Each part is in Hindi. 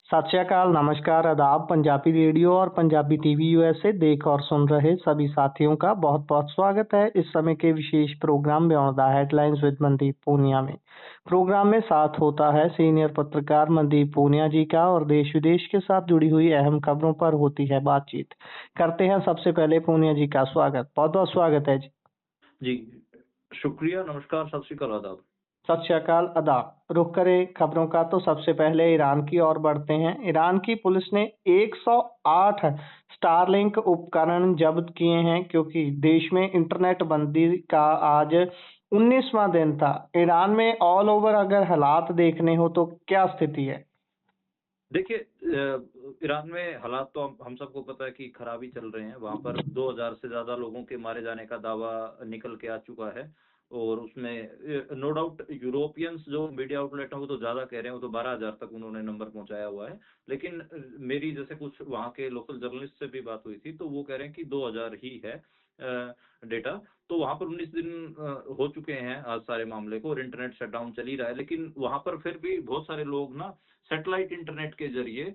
सत श्री अकाल, नमस्कार, आदाब। पंजाबी रेडियो और पंजाबी टीवी यूएसए देख और सुन रहे सभी साथियों का बहुत बहुत स्वागत है इस समय के विशेष program beyond the headlines with Mandeep Punia में। प्रोग्राम में साथ होता है सीनियर पत्रकार मनदीप पूनिया जी का और देश विदेश के साथ जुड़ी हुई अहम खबरों पर होती है बातचीत। करते हैं सबसे पहले पूनिया जी का स्वागत। बहुत बहुत स्वागत है जी। जी, शुक्रिया, नमस्कार, सत श्री अकाल, आदाब। सत श्री अकाल, आदाब। रुख करें खबरों का तो सबसे पहले ईरान की ओर बढ़ते हैं। ईरान की पुलिस ने 108 स्टारलिंक उपकरण जब्त किए हैं क्योंकि देश में इंटरनेट बंदी का आज 19वां दिन था। ईरान में ऑल ओवर अगर हालात देखने हो तो क्या स्थिति है? देखिए, ईरान में हालात तो हम सबको पता है कि खराब ही चल रहे हैं। वहाँ पर 2000 से ज़्यादा लोगों के मारे जाने का दावा निकल के आ चुका है और उसमें नो डाउट यूरोपियंस जो मीडिया आउटलेट हैं वो तो ज़्यादा कह रहे हैं, वो तो 12,000 तक उन्होंने नंबर पहुँचाया हुआ है। लेकिन मेरी जैसे कुछ वहाँ के लोकल जर्नलिस्ट से भी बात हुई थी, तो वो कह रहे हैं कि 2000 ही है डेटा। तो वहाँ पर 19 दिन हो चुके हैं आज सारे मामले को और इंटरनेट शटडाउन चल ही रहा है। लेकिन वहाँ पर फिर भी बहुत सारे लोग ना सैटेलाइट इंटरनेट के जरिए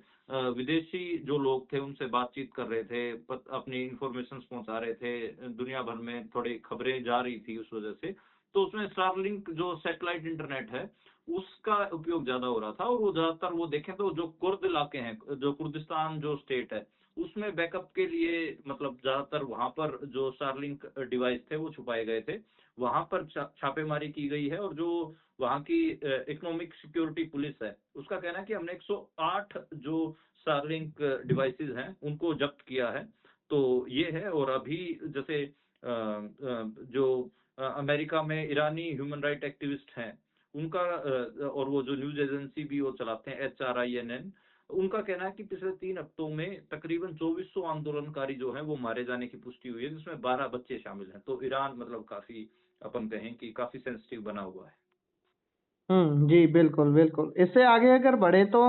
विदेशी जो लोग थे उनसे बातचीत कर रहे थे, अपनी इंफॉर्मेशन पहुंचा रहे थे, दुनिया भर में थोड़ी खबरें जा रही थी उस वजह से। तो उसमें स्टारलिंक जो सैटेलाइट इंटरनेट है उसका उपयोग ज्यादा हो रहा था और वो ज्यादातर वो देखें तो जो कुर्द इलाके हैं, जो कुर्दिस्तान जो स्टेट है उसमें बैकअप के लिए मतलब ज्यादातर वहां पर जो स्टारलिंक डिवाइस थे वो छुपाए गए थे। वहां पर छापेमारी की गई है और जो वहाँ की इकोनॉमिक सिक्योरिटी पुलिस है उसका कहना है कि हमने 108 जो स्टारलिंक डिवाइसेस हैं उनको जब्त किया है। तो ये है। और अभी जैसे जो अमेरिका में ईरानी ह्यूमन राइट एक्टिविस्ट हैं उनका और वो जो न्यूज एजेंसी भी वो चलाते हैं HRINN, उनका कहना है कि पिछले 3 हफ्तों में तकरीबन 2400 आंदोलनकारी जो हैं वो मारे जाने की पुष्टि हुई है, जिसमें 12 बच्चे शामिल हैं। तो ईरान मतलब काफी अपन कहें कि काफी सेंसिटिव बना हुआ है। जी, बिल्कुल, बिल्कुल। इससे आगे अगर बढ़े तो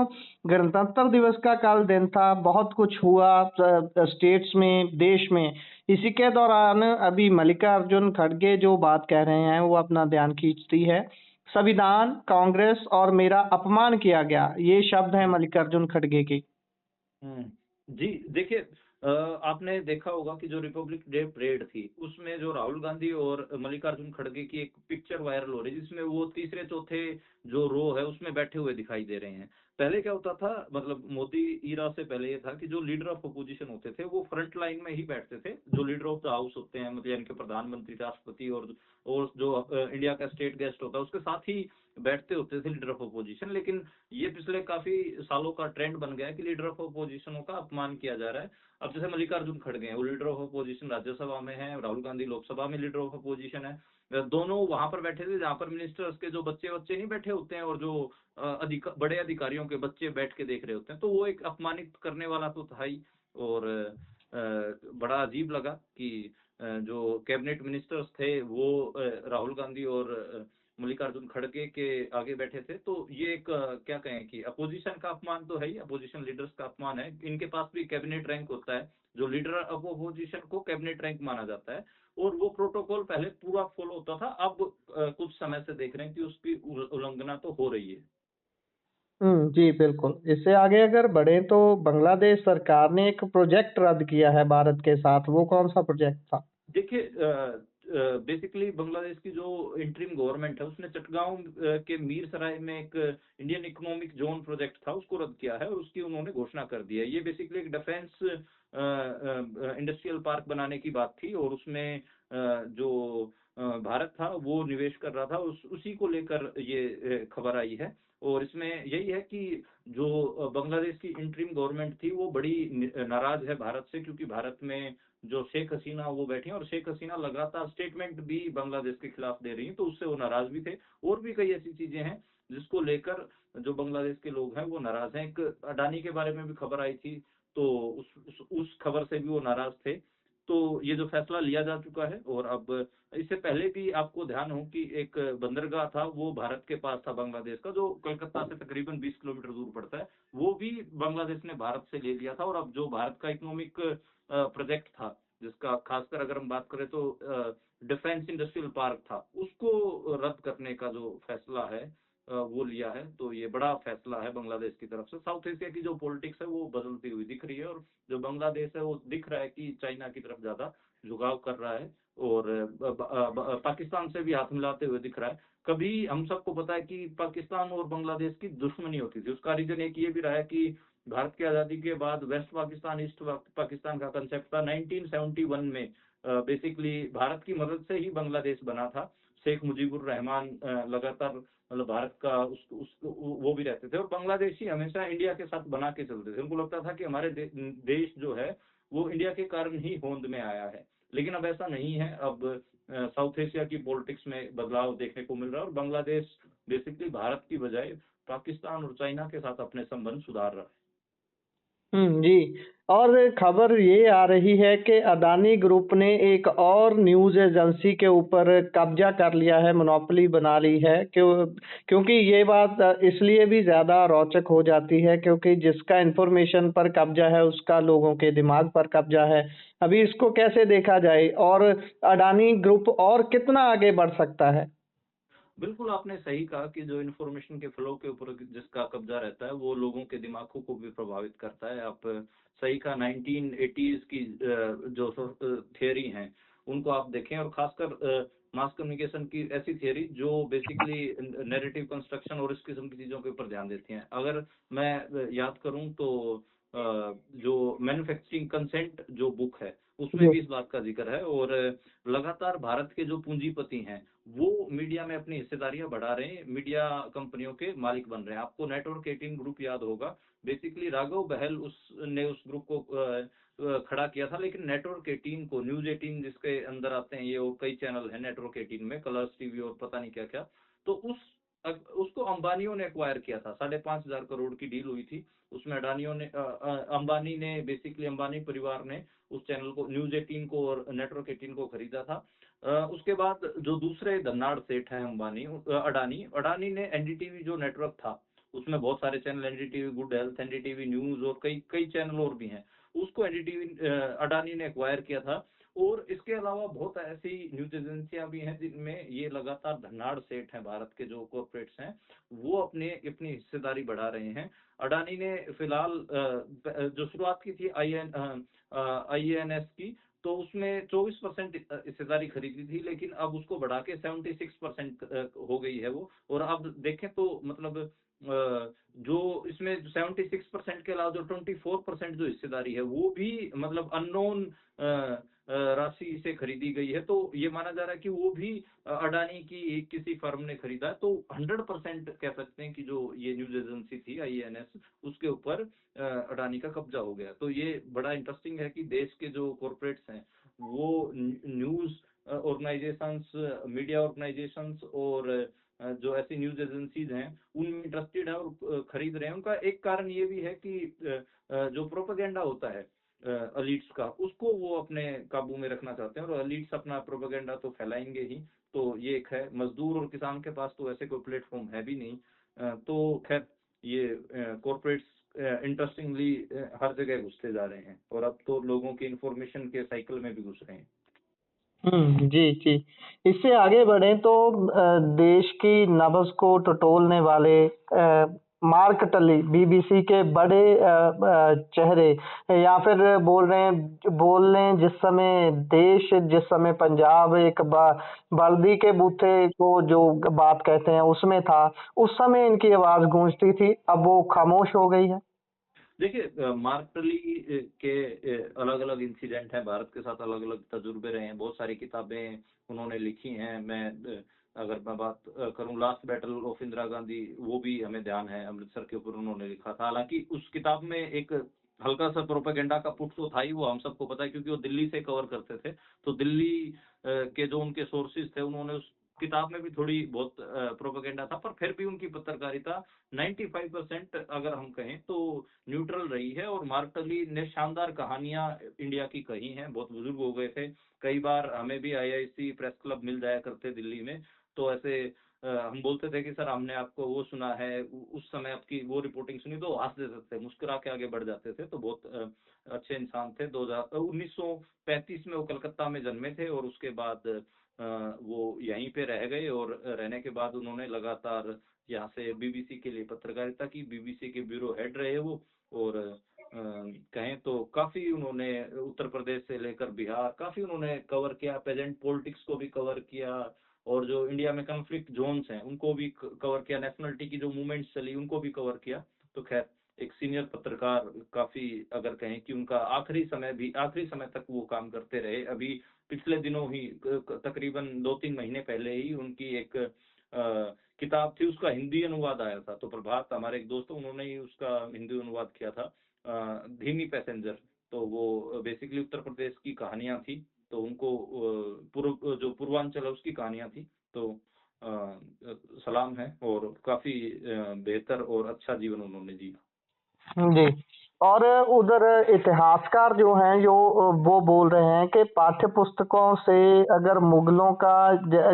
गणतंत्र दिवस का कल दिन था, बहुत कुछ हुआ स्टेट्स में, देश में। इसी के दौरान अभी मल्लिकार्जुन खड़गे जो बात कह रहे हैं, वो अपना ध्यान खींचती है। संविधान, कांग्रेस और मेरा अपमान किया गया, ये शब्द हैं मल्लिकार्जुन खड़गे के। जी, देखिए, आपने देखा होगा कि जो रिपब्लिक डे परेड थी उसमें जो राहुल गांधी और मल्लिकार्जुन खड़गे की एक पिक्चर वायरल हो रही है जिसमें वो तीसरे चौथे जो रो है उसमें बैठे हुए दिखाई दे रहे हैं। पहले क्या होता था, मतलब मोदी ईरा से पहले ये था कि जो लीडर ऑफ अपोजिशन होते थे वो फ्रंट लाइन में ही बैठते थे। जो लीडर ऑफ द हाउस होते हैं, मतलब यानी कि प्रधानमंत्री, राष्ट्रपति और जो इंडिया का स्टेट गेस्ट होता है उसके साथ ही बैठते होते थे लीडर ऑफ अपोजिशन। लेकिन ये पिछले काफी सालों का ट्रेंड बन गया है कि लीडर ऑफ अपोजिशनों का अपमान किया जा रहा है। अब जैसे मल्लिकार्जुन खड़गे हैं, वो लीडर ऑफ अपोजिशन राज्यसभा में है, राहुल गांधी लोकसभा में लीडर ऑफ अपोजिशन है। दोनों वहां पर बैठे थे जहां पर मिनिस्टर्स के जो बच्चे बच्चे नहीं बैठे होते हैं और जो बड़े अधिकारियों के बच्चे बैठ के देख रहे होते हैं, तो वो एक अपमानित करने वाला तो था ही। और बड़ा अजीब लगा कि जो कैबिनेट मिनिस्टर्स थे वो राहुल गांधी और मल्लिकार्जुन खड़गे के आगे बैठे थे। तो ये एक क्या कहें कि अपोजिशन का अपमान तो है ही, अपोजिशन लीडर्स का अपमान है। इनके पास भी कैबिनेट रैंक होता है, जो लीडर ऑफ अपोजिशन को कैबिनेट रैंक माना जाता है और वो प्रोटोकॉल पहले पूरा फॉलो होता था। अब कुछ समय से देख रहे हैं कि उसकी उल्लंघना तो हो रही है। जी, बिल्कुल। इससे आगे अगर बढ़े तो बांग्लादेश सरकार ने एक प्रोजेक्ट रद्द किया है भारत के साथ, वो कौन-सा प्रोजेक्ट था? देखिए, बेसिकली बांग्लादेश की जो इंटरिम गवर्नमेंट है उसने चटगांव के मीरसराय में एक इंडियन इकोनॉमिक जोन प्रोजेक्ट था उसको रद्द किया है और उसकी उन्होंने घोषणा कर दी है। ये बेसिकली एक डिफेंस इंडस्ट्रियल पार्क बनाने की बात थी और उसमें जो भारत था वो निवेश कर रहा था, उसी को लेकर ये खबर आई है। और इसमें यही है कि जो बांग्लादेश की इंटरिम गवर्नमेंट थी वो बड़ी नाराज है भारत से, क्योंकि भारत में जो शेख हसीना वो बैठी हैं और शेख हसीना लगातार स्टेटमेंट भी बांग्लादेश के खिलाफ दे रही हैं, तो उससे वो नाराज भी थे। और भी कई ऐसी चीजें हैं जिसको लेकर जो बांग्लादेश के लोग हैं वो नाराज हैं। एक अडानी के बारे में भी खबर आई थी, तो उस खबर से भी वो नाराज थे। तो ये जो फैसला लिया जा चुका है। और अब इससे पहले भी आपको ध्यान हो कि एक बंदरगाह था वो भारत के पास था बांग्लादेश का, जो कलकत्ता से तकरीबन 20 किलोमीटर दूर पड़ता है, वो भी बांग्लादेश ने भारत से ले लिया था। और अब जो भारत का इकोनॉमिक प्रोजेक्ट था, जिसका खासकर अगर हम बात करें तो डिफेंस इंडस्ट्रियल पार्क था, उसको रद्द करने का जो फैसला है वो लिया है। तो ये बड़ा फैसला है बांग्लादेश की तरफ से। साउथ एशिया की जो पॉलिटिक्स है वो बदलती हुई दिख रही है, और जो बांग्लादेश है वो दिख रहा है कि चाइना की तरफ ज्यादा झुकाव कर रहा है, और पाकिस्तान से भी हाथ मिलाते हुए दिख रहा है। कभी हम सबको पता है कि पाकिस्तान और बांग्लादेश की दुश्मनी होती थी। उसका रीजन एक ये भी रहा है कि भारत की आज़ादी के बाद वेस्ट पाकिस्तान ईस्ट पाकिस्तान का कंसेप्ट था 1971 में। बेसिकली भारत की मदद से ही बांग्लादेश बना था। शेख मुजीबुर रहमान लगातार मतलब भारत का वो भी रहते थे, और बांग्लादेशी हमेशा इंडिया के साथ बना के चलते थे। उनको लगता था कि हमारे देश जो है वो इंडिया के कारण ही होंद में आया है। लेकिन अब ऐसा नहीं है। अब साउथ एशिया की पॉलिटिक्स में बदलाव देखने को मिल रहा है, और बांग्लादेश बेसिकली भारत की बजाय पाकिस्तान और चाइना के साथ अपने संबंध सुधार रहा है। जी। और खबर ये आ रही है कि अदानी ग्रुप ने एक और न्यूज़ एजेंसी के ऊपर कब्जा कर लिया है, मोनोपोली बना ली है। क्योंकि ये बात इसलिए भी ज़्यादा रोचक हो जाती है क्योंकि जिसका इन्फॉर्मेशन पर कब्जा है उसका लोगों के दिमाग पर कब्जा है। अभी इसको कैसे देखा जाए और अडानी ग्रुप और कितना आगे बढ़ सकता है? बिल्कुल आपने सही कहा कि जो इन्फॉर्मेशन के फ्लो के ऊपर जिसका कब्जा रहता है वो लोगों के दिमागों को भी प्रभावित करता है। आप सही कहा, 1980s की जो थियरी हैं उनको आप देखें, और खासकर मास कम्युनिकेशन की ऐसी थियरी जो बेसिकली नैरेटिव कंस्ट्रक्शन और इस किस्म की चीजों के ऊपर ध्यान देती हैं। अगर मैं याद करूं तो जो मैन्युफैक्चरिंग कंसेंट जो बुक है उसमें भी इस बात का जिक्र है, और लगातार भारत के जो पूंजीपति हैं वो मीडिया में अपनी हिस्सेदारियां बढ़ा रहे हैं, मीडिया कंपनियों के मालिक बन रहे हैं। आपको नेटवर्क 18 ग्रुप याद होगा। बेसिकली राघव बहल उसने उस ग्रुप को खड़ा किया था, लेकिन नेटवर्क 18 को, न्यूज 18 जिसके अंदर आते हैं ये, और कई चैनल हैं नेटवर्क 18 में, कलर्स टीवी और पता नहीं क्या क्या, तो उसको अंबानियों ने एक्वायर किया था। 5,500 करोड़ की डील हुई थी। उसमें अडानियों ने अंबानी ने बेसिकली, अंबानी परिवार ने उस चैनल को, न्यूज 18 को और नेटवर्क 18 को खरीदा था। उसके बाद जो दूसरे धन्नाड़ सेठ हैं अंबानी, अडानी ने एनडीटीवी जो नेटवर्क था उसमें बहुत सारे channel, NDTV good health, NDTV news और कई कई चैनल और भी हैं, उसको एनडीटीवी अडानी ने एक्वायर किया था। और इसके अलावा बहुत ऐसी न्यूज एजेंसियां भी हैं जिनमें ये लगातार धन्नाड़ सेठ हैं, भारत के जो कॉर्पोरेट्स हैं वो अपनी हिस्सेदारी बढ़ा रहे हैं। अडानी ने फिलहाल जो शुरुआत की थी आईएनएस की, तो उसमें 24% हिस्सेदारी खरीदी थी, लेकिन अब उसको बढ़ा के 76% हो गई है वो। और अब देखें तो मतलब जो इसमें 76% के अलावा जो 24% जो हिस्सेदारी है वो भी मतलब अननोन राशि से खरीदी गई है। तो ये माना जा रहा है कि वो भी अडानी की किसी फर्म ने खरीदा है। तो 100% कह सकते हैं कि जो ये न्यूज एजेंसी थी आईएनएस, उसके ऊपर अडानी का कब्जा हो गया। तो ये बड़ा इंटरेस्टिंग है कि देश के जो कॉर्पोरेट्स हैं वो न्यूज ऑर्गेनाइजेशंस, मीडिया ऑर्गेनाइजेशंस और जो ऐसी न्यूज एजेंसीज हैं उनमें इंटरेस्टेड है और खरीद रहे हैं। उनका एक कारण ये भी है कि जो प्रोपेगेंडा होता है अलीट्स का, उसको वो अपने काबू में रखना चाहते हैं, और अलीट्स अपना प्रोपेगेंडा तो फैलाएंगे ही। तो ये एक है। मजदूर और किसान के पास तो ऐसे कोई प्लेटफॉर्म है भी नहीं। तो खैर ये कॉर्पोरेट्स इंटरेस्टिंगली हर जगह घुसते जा रहे हैं, और अब तो लोगों की इंफॉर्मेशन के साइकिल में भी घुस रहे हैं। जी, जी। इससे आगे बढ़ें तो देश की नब्ज़ को टटोलने वाले मार्क टली बीबीसी के बड़े चेहरे, या फिर बोल लें जिस समय देश, जिस समय पंजाब एक वर्दी के बूथे को जो बात कहते हैं उसमें था, उस समय इनकी आवाज़ गूंजती थी, अब वो खामोश हो गई है। देखिए मार्क टली के अलग अलग इंसिडेंट हैं, भारत के साथ अलग अलग तजुर्बे रहे हैं, बहुत सारी किताबें उन्होंने लिखी हैं। अगर मैं बात करूं last battle of Indira Gandhi, वो भी हमें ध्यान है, अमृतसर के ऊपर उन्होंने लिखा था। हालांकि उस किताब में एक हल्का सा प्रोपेगेंडा का पुट तो था ही, वो हम सबको पता है क्योंकि वो दिल्ली से कवर करते थे। तो दिल्ली के जो उनके सोर्सेज थे उन्होंने उस किताब में भी थोड़ी बहुत प्रोपेगेंडा था, पर फिर भी उनकी पत्रकारिता 95% अगर हम कहें तो न्यूट्रल रही है। और मार्क टली ने शानदार कहानियां इंडिया की कही हैं, बहुत बुजुर्ग हो गए थे। कई बार हमें भी आईआईसी प्रेस क्लब मिल जाया करते दिल्ली में, तो ऐसे हम बोलते थे कि सर हमने आपको वो सुना है, उस समय आपकी वो रिपोर्टिंग सुनी, तो हंस देते थे, मुस्कुरा के आगे बढ़ जाते थे। तो बहुत अच्छे इंसान थे। 1935 में वो कलकत्ता में जन्मे थे, और उसके बाद वो यहीं पे रह गए, और रहने के बाद उन्होंने लगातार यहाँ से बीबीसी के लिए पत्रकारिता की, बीबीसी के ब्यूरो हेड रहे वो। और कहें तो काफी उन्होंने उत्तर प्रदेश से लेकर बिहार काफी उन्होंने कवर किया, पेजेंट पॉलिटिक्स को भी कवर किया, और जो इंडिया में कॉन्फ्लिक्ट जोन्स हैं उनको भी कवर किया, नेशनलिटी की जो मूवमेंट्स चली उनको भी कवर किया। तो खैर एक सीनियर पत्रकार, काफी अगर कहें कि उनका आखिरी समय तक वो काम करते रहे। अभी पिछले दिनों ही तकरीबन 2-3 महीने पहले ही उनकी एक किताब थी, उसका हिंदी अनुवाद आया था। तो प्रभात हमारे एक दोस्त, उन्होंने ही उसका हिंदी अनुवाद किया था, धीमी पैसेंजर। तो वो बेसिकली उत्तर प्रदेश की कहानियां थी, तो उनको जो पूर्वांचल है उसकी कहानियां थी। तो सलाम है, और काफी बेहतर और अच्छा जीवन उन्होंने जिया। जी। और उधर इतिहासकार जो हैं जो वो बोल रहे हैं कि पाठ्य पुस्तकों से अगर मुगलों का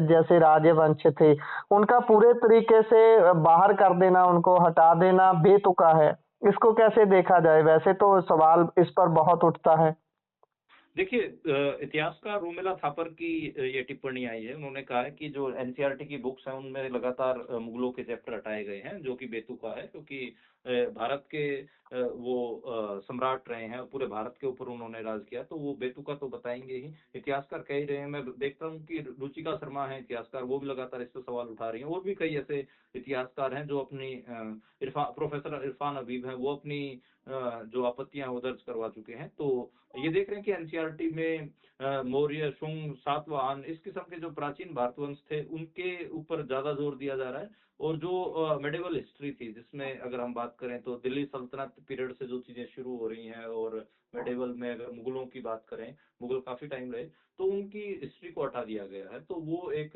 जैसे राजवंश थे उनका पूरे तरीके से बाहर कर देना, उनको हटा देना बेतुका है। इसको कैसे देखा जाए? वैसे तो सवाल इस पर बहुत उठता है। देखिए, इतिहासकार रोमिला थापर की ये टिप्पणी आई है। उन्होंने कहा है कि जो एनसीईआरटी की बुक्स हैं उनमें लगातार मुगलों के चैप्टर हटाए गए हैं, जो कि बेतुका है, क्योंकि भारत के वो सम्राट रहे हैं, पूरे भारत के ऊपर उन्होंने राज किया, तो वो बेतुका तो बताएंगे ही। इतिहासकार कह ही रहे हैं। मैं देखता हूँ कि रुचिका शर्मा है इतिहासकार, वो भी लगातार इस पर सवाल उठा रही हैं। और भी कई ऐसे इतिहासकार हैं जो अपनी प्रोफेसर इरफान हबीब हैं, वो अपनी जो आपत्तियां वो दर्ज करवा चुके हैं। तो ये देख रहे हैं कि एनसीईआरटी में मौर्य, शुंग, सातवाहन, इस किस्म के जो प्राचीन भारतवंश थे उनके ऊपर ज्यादा जोर दिया जा रहा है। और जो मेडिवल हिस्ट्री थी, जिसमें अगर हम बात करें तो दिल्ली सल्तनत पीरियड से जो चीजें शुरू हो रही हैं, और मेडिवल में अगर मुगलों की बात करें, मुगल काफी टाइम रहे, तो उनकी हिस्ट्री को हटा दिया गया है। तो वो एक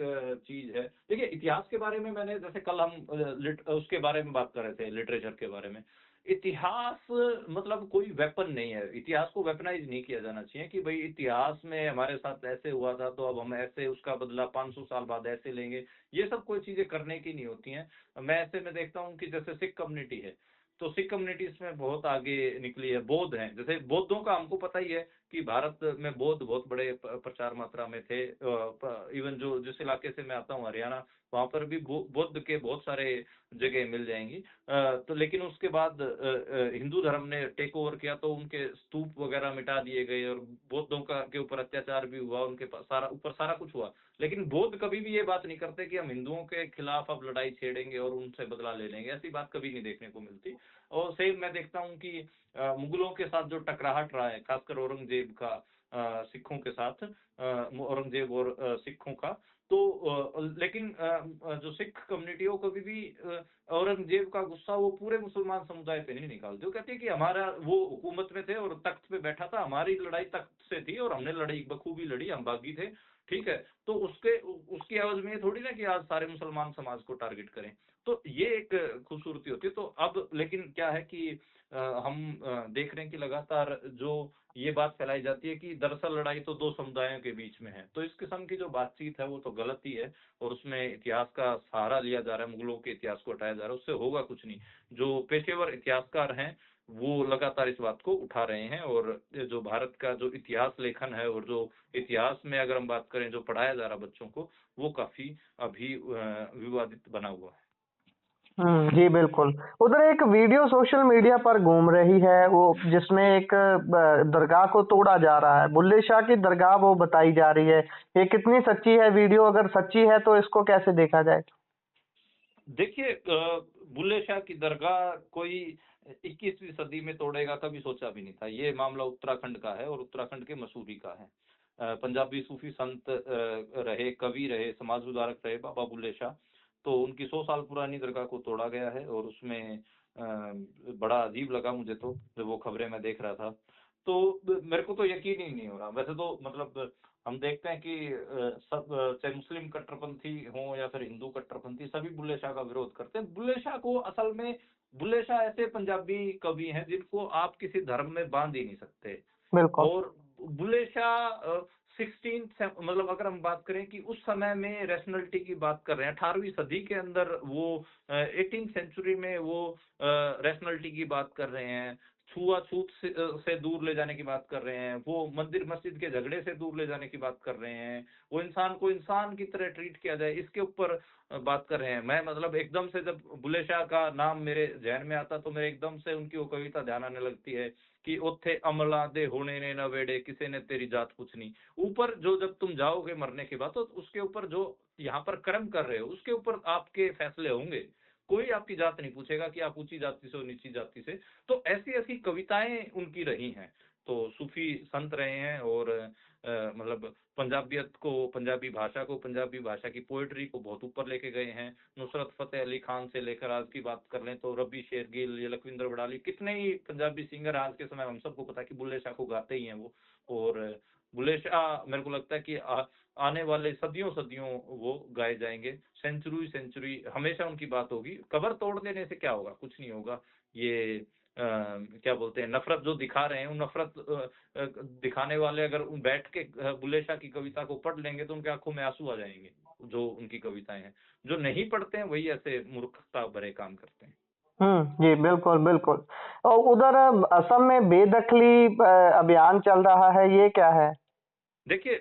चीज है। देखिए, इतिहास के बारे में मैंने, जैसे कल हम उसके बारे में बात कर रहे थे, लिटरेचर के बारे में। इतिहास मतलब कोई वेपन नहीं है। इतिहास को वेपनाइज नहीं किया जाना चाहिए कि भाई इतिहास में हमारे साथ ऐसे हुआ था तो अब हम ऐसे उसका बदला 500 साल बाद ऐसे लेंगे। ये सब कोई चीजें करने की नहीं होती हैं। मैं ऐसे में देखता हूँ कि जैसे सिख कम्युनिटी है, तो सिख कम्युनिटी इसमें बहुत आगे निकली है। बौद्ध हैं, जैसे बौद्धों का हमको पता ही है कि भारत में बौद्ध बहुत बड़े प्रचार मात्रा में थे। इवन जो जिस इलाके से मैं आता हूँ, हरियाणा, वहां पर भी बौद्ध के बहुत सारे जगह मिल जाएंगी। तो लेकिन उसके बाद हिंदू धर्म ने टेक ओवर किया, तो उनके स्तूप वगैरह मिटा दिए गए, और बौद्धों का के ऊपर अत्याचार भी हुआ, उनके पास सारा कुछ हुआ। लेकिन बौद्ध कभी भी ये बात नहीं करते कि हम हिंदुओं के खिलाफ अब लड़ाई छेड़ेंगे और उनसे बदला ले लेंगे। ऐसी बात कभी नहीं देखने को मिलती। और सेम मैं देखता हूँ कि मुगलों के साथ जो टकराहट रहा है, खासकर औरंगजेब का सिखों के साथ, औरंगजेब और सिखों का, तो लेकिन जो सिख कम्युनिटी है वो कभी भी औरंगजेब का गुस्सा वो पूरे मुसलमान समुदाय पे नहीं निकालते। वो कहते हैं कि हमारा, वो हुकूमत में थे और तख्त पे बैठा था, हमारी लड़ाई तख्त से थी और हमने लड़ाई बखूबी लड़ी, हम बागी थे, ठीक है। तो उसकी एवज में ये थोड़ी ना कि आज सारे मुसलमान समाज को टारगेट करें। तो ये एक खूबसूरती होती है। तो अब लेकिन क्या है कि हम देख रहे हैं कि लगातार जो ये बात फैलाई जाती है कि दरअसल लड़ाई तो दो समुदायों के बीच में है। तो इस किस्म की जो बातचीत है वो तो गलत ही है, और उसमें इतिहास का सहारा लिया जा रहा है, मुगलों के इतिहास को हटाया जा रहा है, उससे होगा कुछ नहीं। जो पेशेवर इतिहासकार हैं वो लगातार इस बात को उठा रहे हैं, और जो भारत का जो इतिहास लेखन है, और जो इतिहास में अगर हम बात करें जो पढ़ाया जा रहा है बच्चों को, वो काफी अभी विवादित बना हुआ है। जी बिल्कुल। उधर एक वीडियो सोशल मीडिया पर घूम रही है वो, जिसमें एक दरगाह को तोड़ा जा रहा है, बुल्ले शाह की दरगाह वो बताई जा रही है। ये कितनी सच्ची है वीडियो? अगर सच्ची है तो इसको कैसे देखा जाए? देखिए, बुल्ले शाह की दरगाह कोई 21वीं सदी में तोड़ेगा, कभी सोचा भी नहीं था। ये मामला उत्तराखंड का है, और उत्तराखंड के मसूरी का है। पंजाबी सूफी संत रहे, कवि रहे, समाज सुधारक रहे बाबा बुल्ले शाह। तो उनकी 100 साल पुरानी दरगाह को तोड़ा गया है, और उसमें बड़ा अजीब लगा मुझे तो जब वो खबरें मैं देख रहा था। तो मेरे को तो यकीन ही नहीं हो रहा। वैसे तो मतलब हम देखते हैं कि सब चाहे मुस्लिम कट्टरपंथी हों या फिर हिंदू कट्टरपंथी, सभी बुल्ले शाह का विरोध करते हैं। बुल्ले शाह को असल में, बुल्ले शाह ऐसे पंजाबी कवि हैं जिनको आप किसी धर्म में बांध ही नहीं सकते। बिल्कुल। और बुल्ले शाह 16 मतलब अगर हम बात करें कि उस समय में रैशनैलिटी की बात कर रहे हैं, 18वीं सदी के अंदर वो 18th सेंचुरी में वो रैशनैलिटी की बात कर रहे हैं। छुआछूत से दूर ले जाने की बात कर रहे हैं, वो मंदिर मस्जिद के झगड़े से दूर ले जाने की बात कर रहे हैं, वो इंसान को इंसान की तरह ट्रीट किया जाए, इसके ऊपर बात कर रहे हैं। मैं मतलब एकदम से जब बुल्ले शाह का नाम मेरे ज़हन में आता तो मेरे एकदम से उनकी वो कविता ध्यान आने लगती है कि "ओथे अमला दे होने ने न वेड़े, किसी ने तेरी जात पूछनी"। ऊपर जो जब तुम जाओगे मरने के बाद तो उसके ऊपर जो यहाँ पर कर्म कर रहे हो, उसके ऊपर आपके फैसले होंगे। कोई आपकी जात नहीं पूछेगा कि आप ऊँची जाति से हो, नीची जाति से। तो ऐसी-ऐसी कविताएँ उनकी रही हैं। तो सूफ़ी संत रहे हैं और मतलब पंजाबियत को, पंजाबी भाषा को, पंजाबी भाषा की पोएट्री को बहुत ऊपर लेके गए हैं। नुसरत फ़तेह अली खान से लेकर आज की बात कर लें तो रब्बी शेरगिल या लखविंदर वड़ाली, कितने ही पंजाबी सिंगर आज के समय हम सबको पता है कि बुल्ले शाह को गाते ही हैं वो। और बुल्ले शाह मेरे को लगता है कि आने वाले सदियों-सदियों वो गाए जाएँगे। सेंचुरी हमेशा उनकी बात होगी। कबर तोड़ देने से क्या होगा? कुछ नहीं होगा। ये क्या बोलते हैं, नफ़रत जो दिखा रहे हैं, वो नफ़रत दिखाने वाले अगर बैठ के बुल्ले शाह की कविता को पढ़ लेंगे तो उनकी आँखों में आँसू आ जाएँगे, जो उनकी कविताएँ हैं। जो नहीं पढ़ते हैं वही ऐसे मूर्खता भरे काम करते हैं। जी, बिल्कुल, बिल्कुल। और उधर असम में बेदखली अभियान चल रहा है, ये क्या है? देखिए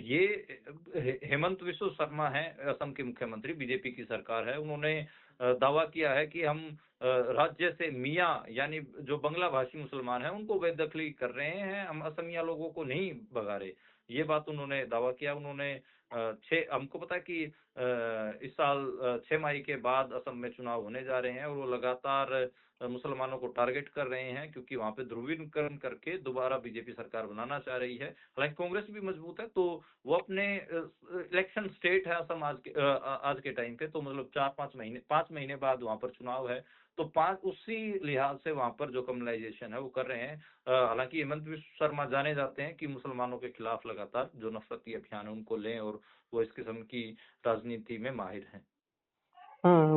ये हेमंत बिस्व शर्मा हैं, असम के मुख्यमंत्री, बीजेपी की सरकार है। उन्होंने दावा किया है कि हम राज्य से मियाँ यानी जो बांग्ला भाषी मुसलमान हैं, उनको बेदखली कर रहे हैं, हम असमिया लोगों को नहीं भगा रहे। ये बात उन्होंने दावा किया। उन्होंने 6 हमको पता है कि इस साल 6 मई के बाद असम में चुनाव होने जा रहे हैं और वो लगातार मुसलमानों को टारगेट कर रहे हैं क्योंकि वहाँ पे ध्रुवीकरण करके दोबारा बीजेपी सरकार बनाना चाह रही है। हालाँकि कांग्रेस भी मजबूत है, तो वो अपने इलेक्शन स्टेट है असम आज के टाइम पे, तो मतलब 5 महीने बाद वहाँ पर चुनाव है। तो 5 उसी लिहाज से वहाँ पर जो कम्युनलाइज़ेशन है वो कर रहे हैं। हालाँकि हेमंत बिस्व शर्मा जाने जाते हैं कि मुसलमानों के खिलाफ लगातार जो नफ़रती अभियान है उनको लें और वो इस किस्म की राजनीति में माहिर हैं।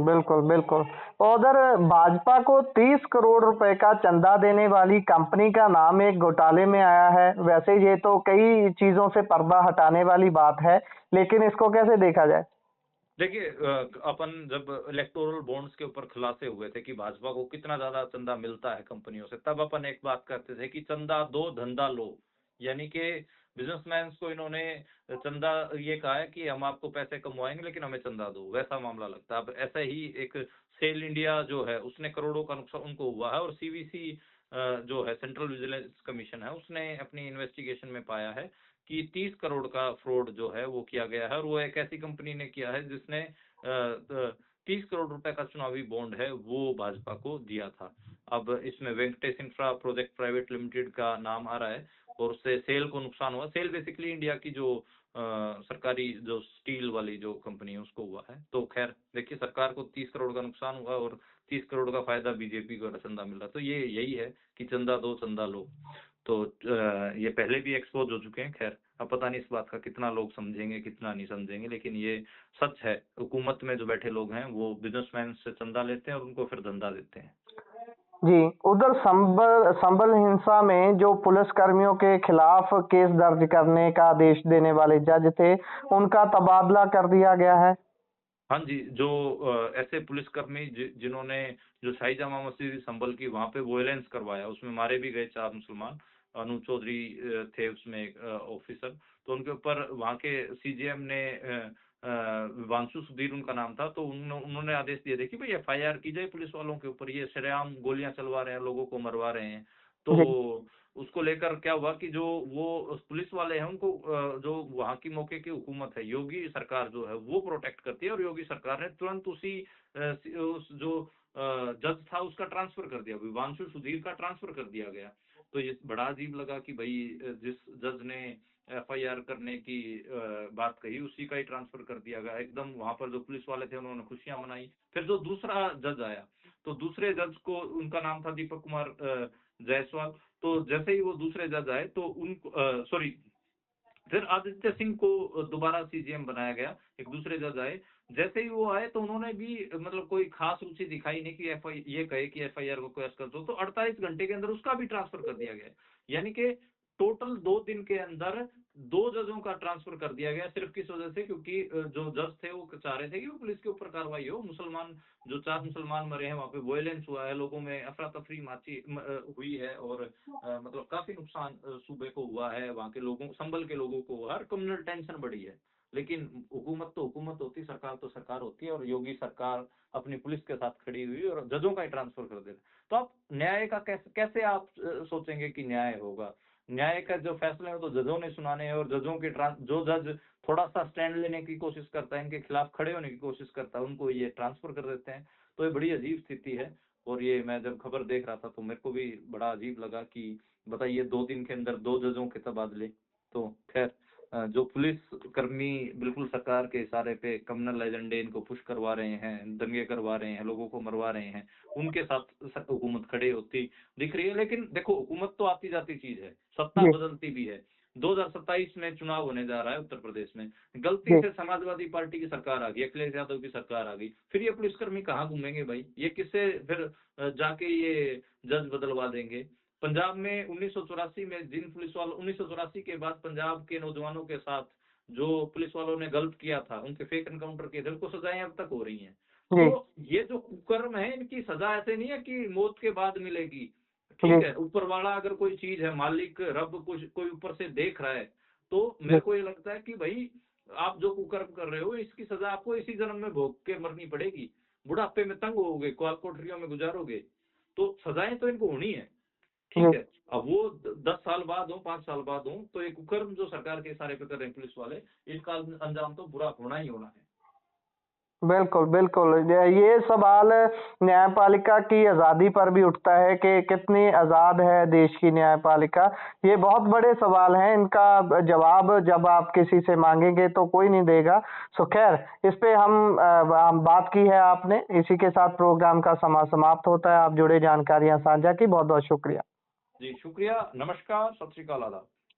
बिल्कुल, बिल्कुल। और उधर भाजपा को 30 करोड़ रुपए का चंदा देने वाली कंपनी का नाम एक घोटाले में आया है। वैसे ये तो कई चीजों से पर्दा हटाने वाली बात है, लेकिन इसको कैसे देखा जाए? देखिए अपन जब इलेक्टोरल बॉन्ड्स के ऊपर खुलासे हुए थे कि भाजपा को कितना ज़्यादा चंदा मिलता है कंपनियों से, तब अपन एक बात करते थे कि चंदा दो, धंधा लो। यानी कि बिज़नेसमैन्स को इन्होंने चंदा ये कहा है कि हम आपको पैसे कमवाएँगे लेकिन हमें चंदा दो, वैसा मामला लगता है। अब ऐसा ही एक सेल इंडिया जो है, उसने करोड़ों का नुकसान उनको हुआ है और सीवीसी जो है सेंट्रल विजिलेंस कमीशन है, उसने अपनी इन्वेस्टिगेशन में पाया है कि 30 करोड़ का फ्रॉड जो है वो किया गया है और वो एक ऐसी कंपनी ने किया है जिसने 30 करोड़ रुपए का चुनावी बॉन्ड है वो भाजपा को दिया था। अब इसमें Venkatesh infra project private limited का नाम आ रहा है और उससे सेल को नुकसान हुआ। सेल बेसिकली इंडिया की जो सरकारी जो स्टील वाली जो कंपनी है उसको हुआ है। तो खैर देखिए सरकार को 30 करोड़ का नुकसान हुआ और 30 करोड़ का फायदा बीजेपी को चंदा मिल रहा। तो ये यही है कि चंदा दो चंदा लो। तो ये पहले भी एक्सपोज़ हो चुके हैं खैर, अब पता नहीं इस बात का कितना लोग समझेंगे, कितना नहीं समझेंगे, लेकिन ये सच है। हुकूमत में जो बैठे लोग हैं, वो बिज़नेसमैन से चंदा लेते हैं और उनको फिर धंधा देते हैं। जी, उधर संभल हिंसा में जो पुलिस कर्मियों के खिलाफ केस दर्ज करने का आदेश देने वाले जज थे, उनका तबादला कर दिया गया है। हाँ जी, जो ऐसे पुलिसकर्मी जिन्होंने जो शाही जामा मस्जिद संभल की वहाँ पे वॉयलेंस करवाया, उसमें मारे भी गए 4 मुसलमान। अनूप चौधरी थे उसमें एक ऑफिसर, तो उनके ऊपर वहाँ के सीजेएम ने विवांशु सुधीर उनका नाम था, तो उन्होंने आदेश दिए थे कि भाई एफआईआर की जाए पुलिस वालों के ऊपर, ये सरेआम गोलियां चलवा रहे हैं, लोगों को मरवा रहे हैं। तो जी, उसको लेकर क्या हुआ कि जो वो पुलिस वाले हैं उनको जो वहाँ की मौके की हुकूमत है, योगी सरकार जो है वो प्रोटेक्ट करती है और योगी सरकार ने तुरंत उस जो जज था उसका ट्रांसफर कर दिया, विवांशु सुधीर का ट्रांसफर कर दिया गया। तो ये बड़ा अजीब लगा कि भाई जिस जज ने एफआईआर करने की बात कही उसी का ही ट्रांसफर कर दिया गया। एकदम वहाँ पर जो पुलिस वाले थे उन्होंने खुशियां मनाई। फिर जो दूसरा जज आया, तो दूसरे जज को उनका नाम था दीपक कुमार जायसवाल। तो जैसे ही वो दूसरे जज आए तो उनको सॉरी फिर आदित्य सिंह को दोबारा सीजीएम बनाया गया, एक दूसरे जज आए। जैसे ही वो आए तो उन्होंने भी मतलब कोई खास रुचि दिखाई नहीं कि ये कहे कि एफआईआर को क्वेश कर दो, तो 48 घंटे के अंदर उसका भी ट्रांसफर कर दिया गया। यानी कि टोटल 2 दिन के अंदर 2 जजों का ट्रांसफर कर दिया गया, सिर्फ किस वजह से, क्योंकि जो जज थे वो चाह रहे थे कि वो पुलिस के ऊपर कार्रवाई हो। मुसलमान जो 4 मुसलमान मरे हैं, वहाँ पे वायलेंस हुआ है, लोगों में अफरा-तफरी हुई है और मतलब काफ़ी नुकसान सूबे को हुआ है, वहाँ के लोगों, संभल के लोगों को हुआ है, कम्युनल टेंशन बढ़ी है। लेकिन हुकूमत तो हुकूमत होती है, सरकार तो सरकार होती है, और योगी सरकार अपनी पुलिस के साथ खड़ी हुई और जजों का ही ट्रांसफर कर देते। तो आप न्याय का कैसे कैसे आप सोचेंगे कि न्याय होगा? न्याय का जो फैसले हैं तो जजों ने सुनाने हैं, और जजों के जो जज थोड़ा सा स्टैंड लेने की कोशिश करता है, इनके खिलाफ खड़े होने की कोशिश करता है, उनको ये ट्रांसफर कर देते हैं। तो ये बड़ी अजीब स्थिति है। और ये मैं जब खबर देख रहा था तो मेरे को भी बड़ा अजीब लगा कि बताइए 2 दिन के अंदर 2 जजों के तबादले। तो खैर, जो पुलिस कर्मी बिल्कुल सरकार के इशारे पे कम्युनल एजेंडे इनको पुश करवा रहे हैं, दंगे करवा रहे हैं, लोगों को मरवा रहे हैं, उनके साथ हुकूमत खड़ी होती दिख रही है। लेकिन देखो, हुकूमत तो आती जाती चीज है, सत्ता जी बदलती भी है। 2027 में चुनाव होने जा रहा है उत्तर प्रदेश में। गलती जी से समाजवादी पार्टी की सरकार आ गई, अखिलेश यादव की सरकार आ गई, फिर ये पुलिसकर्मी कहाँ घूमेंगे भाई? ये किससे फिर जाके ये जज बदलवा देंगे? पंजाब में 1984 में जिन पुलिस वालों, 1984 के बाद पंजाब के नौजवानों के साथ जो पुलिस वालों ने गलत किया था, उनके फेक एनकाउंटर किए थे, उनको सजाएं अब तक हो रही हैं। जी तो ये जो कुकर्म है, इनकी सजा ऐसे नहीं है कि मौत के बाद मिलेगी। जी ठीक है, ऊपर वाला अगर कोई चीज है, मालिक रब कुछ कोई ऊपर से देख रहा है, तो जी मेरे को ये लगता है कि भाई आप जो कुकर्म कर रहे हो, इसकी सजा आपको इसी जन्म में भोग के मरनी पड़ेगी। बुढ़ापे में तंग होगे, कोठरियों में गुजारोगे, तो सजाएं तो इनको होनी है। जी ठीक है, अब वो 10 साल बाद हो, 5 साल बाद हो, तो ये कुकर्म जो सरकार के इशारे पे कर रहे हैं पुलिस वाले, इसका अंजाम तो बुरा होना ही होना है। बिल्कुल बिल्कुल, ये सवाल न्यायपालिका की आज़ादी पर भी उठता है कि कितनी आज़ाद है देश की न्यायपालिका। ये बहुत बड़े सवाल हैं, इनका जवाब जब आप किसी से मांगेंगे तो कोई नहीं देगा। सो खैर, इस पे हम बात की है आपने। इसी के साथ प्रोग्राम का समय समाप्त होता है। आप जुड़े, जानकारियां साझा की, बहुत बहुत शुक्रिया। जी शुक्रिया, नमस्कार, सत श्री अकाल, आदाब।